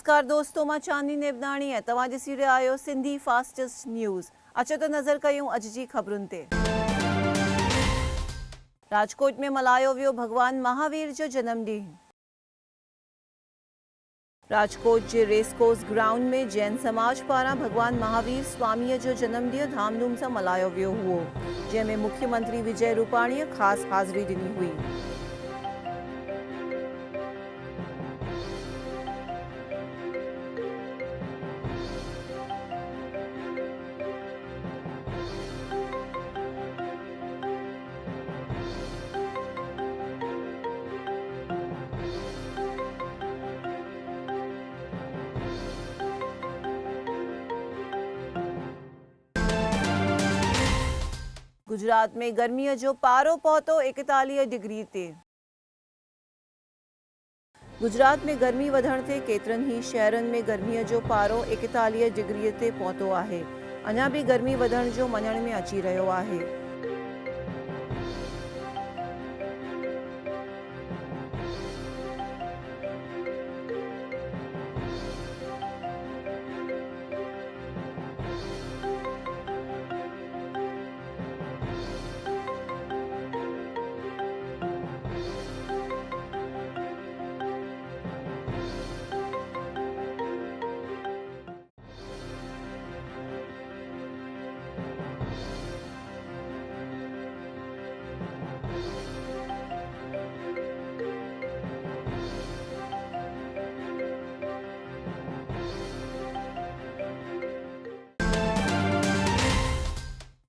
नमस्कार दोस्तों, मां चांदनी नेवदाणी है। तव्हां ॾिसी रहिया आहियो सिंधी फास्टेस्ट न्यूज़। अचो त नज़र कयूं अॼु जी ख़बरुनि ते। राजकोट में मल्हायो वियो भॻवान महावीर जो जनमॾींहुं। राजकोट जे रेसकोर्स ग्राउंड में जैन समाज पारां भॻवान महावीर स्वामीअ जो जनमॾींहुं धामधूम सां मल्हायो वियो हुओ, जंहिंमें मुख्यमंत्री विजय रूपाणीअ ख़ासि हाज़िरी ॾिनी हुई। गुजरात में गर्मीअ जो पारो पहुतो 41 डिग्री ते। गुजरात में गर्मी वधण ते केतिरनि ई शहरनि में गर्मीअ जो पारो 41 डिग्री ते पहुतो आहे। अञा बि गर्मी वधण जो मञण में अची रहियो आहे।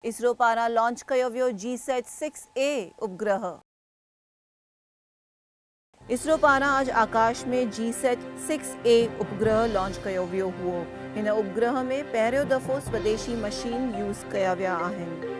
इसरो पारां लॉन्च कयो वियो GSAT-6A उपग्रह। इसरो पारां अॼु आकाश में GSAT-6A उपग्रह लॉन्च कयो वियो हुओ। हिन उपग्रह में पहिरियों दफ़ो स्वदेशी मशीन यूज़ कया विया आहिनि।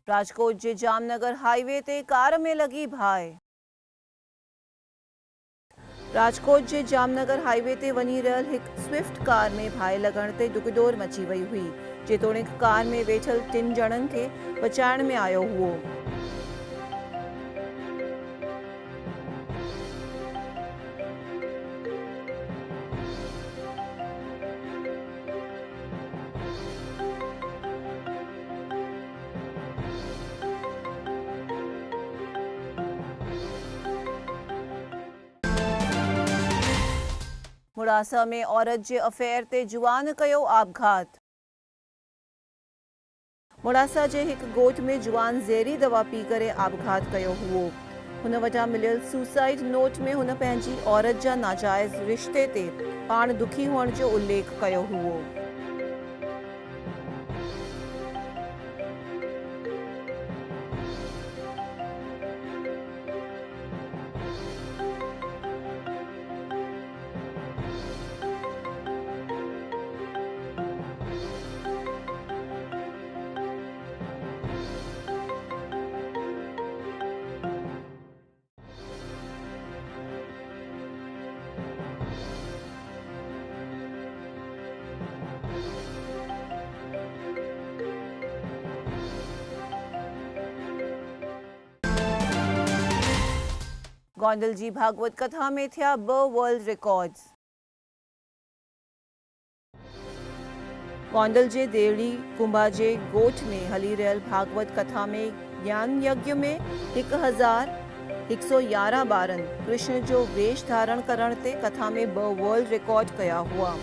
राजकोट जे जामनगर हाईवे ते कार में लगी भाए। राजकोट जे जामनगर हाईवे ते वञी रहियल हिकु स्विफ्ट कार में भाए लॻण ते दुगदोर मची वई हुई, जेतोणीकि कार में वेठल 3 ॼणनि खे बचाइण में आयो हुओ। मुड़ासा में औरत जे अफेयर ते जुआन कयो आपघात। मुड़ासा जे हिकु ॻोठ में जुआन ज़हरी दवा पी करे आपघात कयो हुओ। हुन वटां मिलियल सुसाइड नोट में हुन पंहिंजी औरत जा नाजाइज़ रिश्ते ते पाण दुखी हुअण जो उल्लेख कयो हुओ। गोंडल जी भागवत कथा में थिया 2 वर्ल्ड रिकॉर्ड्स। गोंडल जे देवड़ी कुंभा जे ॻोठ में हली रहियल भागवत कथा में ज्ञान यज्ञ में 1111 ॿारनि कृष्ण जो वेश धारण करण ते कथा में 2 वर्ल्ड रिकॉर्ड कया हुआ।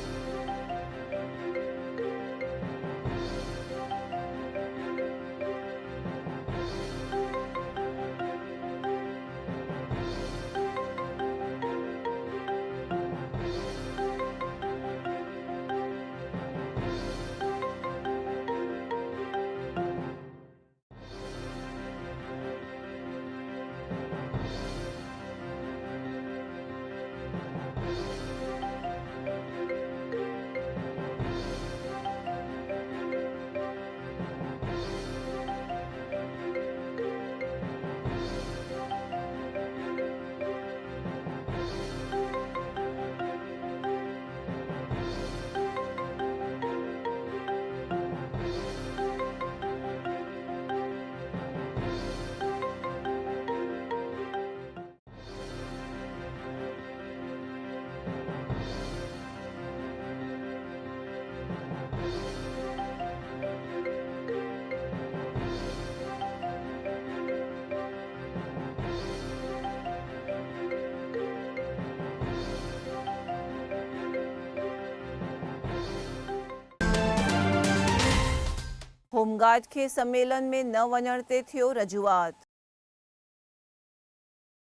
होमगार्ड खे सम्मेलन में न वञण ते थियो रजूआत।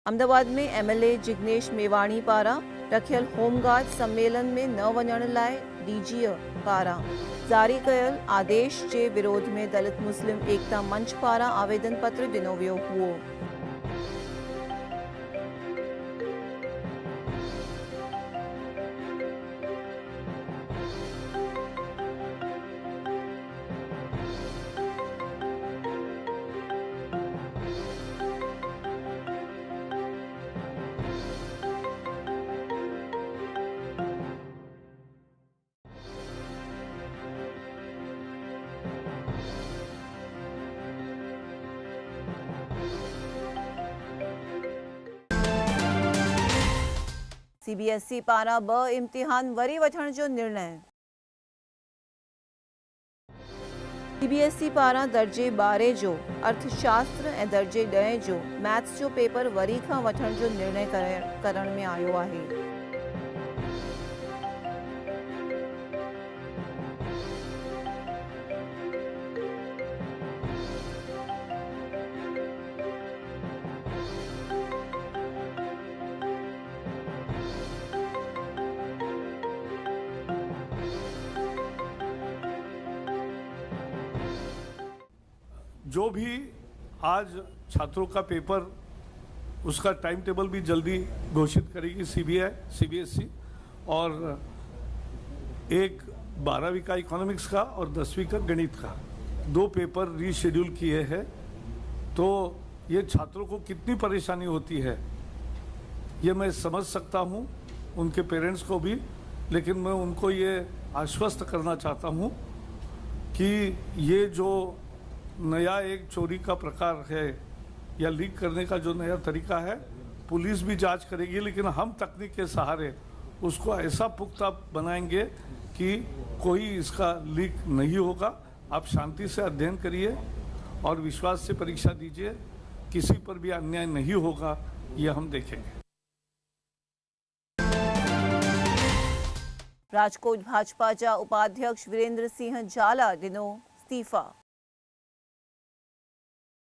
अहमदाबाद में एमएलए जिग्नेश मेवाणी पारां रखियल होमगार्ड सम्मेलन में न वञण लाइ डीजीअ पारां जारी कयल आदेश जे विरोध में दलित मुस्लिम एकता मंच पारां आवेदन पत्र ॾिनो वियो हुओ। सीबीएसई पारां 2 इम्तिहान वरी वठण जो निर्णय। सीबीएसई पारां दर्जे 12 जो अर्थशास्त्र ऐं दर्जे 10 जो मैथ्स जो पेपर वरी खां वठण जो निर्णय करण में आयो आहे। जो भी आज छात्रों का पेपर उसका टाइम टेबल भी जल्दी घोषित करेगी सीबीएसई और एक 12वीं का इकोनॉमिक्स का और 10वीं का गणित का 2 पेपर रीशेड्यूल किए हैं। तो ये छात्रों को कितनी परेशानी होती है ये मैं समझ सकता हूँ, उनके पेरेंट्स को भी, लेकिन मैं उनको ये आश्वस्त करना चाहता हूँ कि ये जो नया एक चोरी का प्रकार है या लीक करने का जो नया तरीका है, पुलिस भी जांच करेगी, लेकिन हम तकनीक के सहारे उसको ऐसा पुख्ता बनाएंगे कि कोई इसका लीक नहीं होगा। आप शांति से अध्ययन करिए और विश्वास से परीक्षा दीजिए, किसी पर भी अन्याय नहीं होगा, ये हम देखेंगे। राजकोट भाजपा जा उपाध्यक्ष वीरेंद्र सिंह झाला ॾिनो इस्तीफ़ा।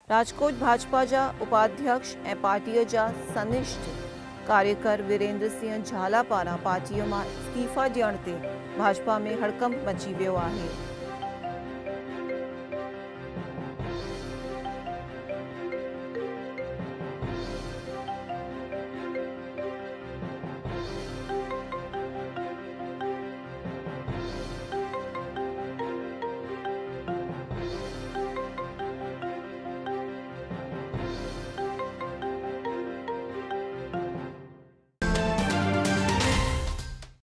राजकोट भाजपा जा उपाध्यक्ष ऐं पार्टीअ जा सनिष्ठ कार्यकर वीरेंद्र सिंह झाला पारां पार्टीअ मां इस्तीफ़ा ॾियण ते भाजपा में हड़कंप मची वियो आहे।